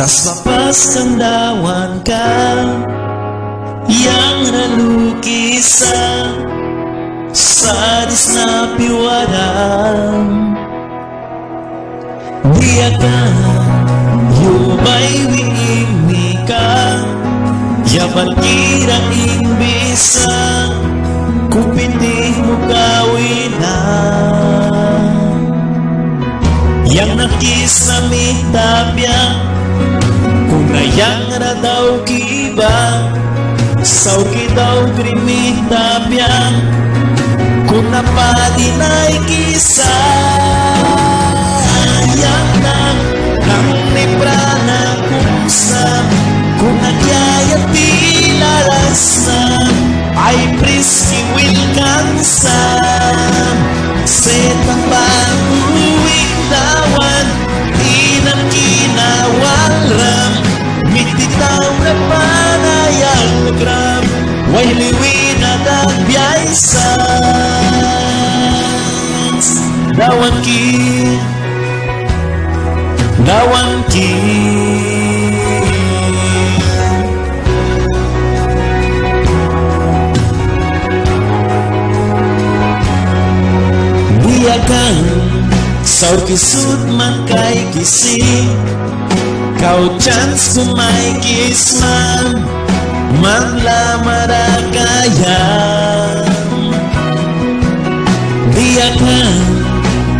Tas mapaskandawan ka yang nalukisan sadis na piwaran. Di akan yumay wiimika yaman kira imbisa kupitih mo kawinan. Yang nakisami tapya kung nayang na daw kiba sauki daw krimi tapya kung napadinay kisa. Yang nang librana kumsa kung nagyayat pilaras na ay priski wilkansa setang banguwing dawan inang kinawalram mititaw na panayang nagram way liwin at agbyaysan dawan ki biyakan saur kisut man kay kisi kau chance kumay kisman man lamarakayan. Biyakan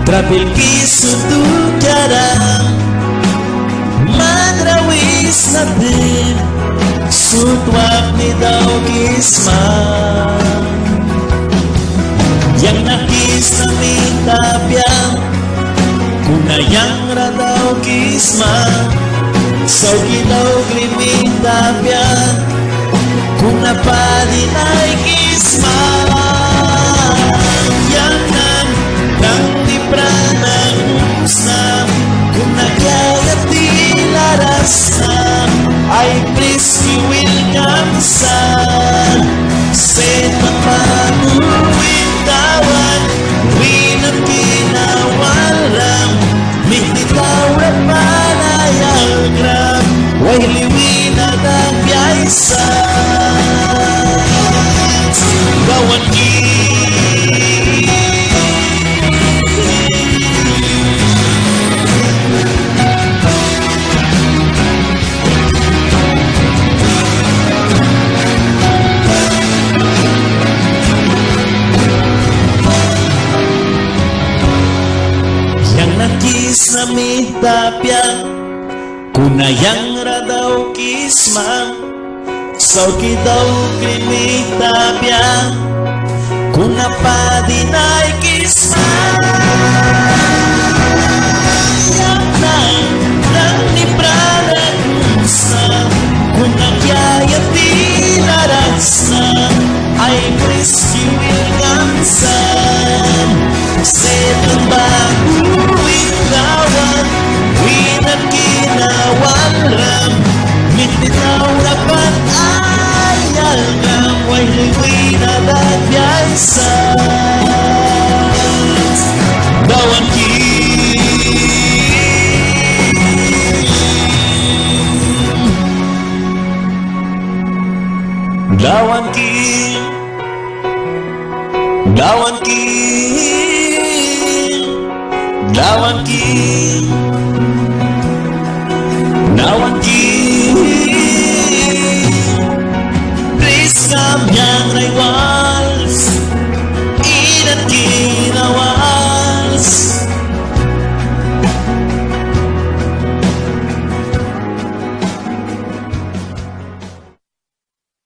trapil kisut tukarang magrawis natin sutwak ni daw kisman. Yang nakisami tapya kung nayang radaw kisman sauki daw krimi tapya kung napalinay kisman. Yang nang librana kumsa kung nagyayat laras na ay priski wilkamsan setang panuwing tawan winang kinawalang mititaw na panayagram way liwin at agbyaysan gawan kisami tapya kung nayang radaw kisman sauki daw krimi tapya kung napadinay kisman. Yang nang librana kumsa kung nagyayat tinaras na ay priski wilkansan setang baguwing dawan winang kinawalram mititaw na panayalgam way liwin at agbyaysan dawan Dawan ki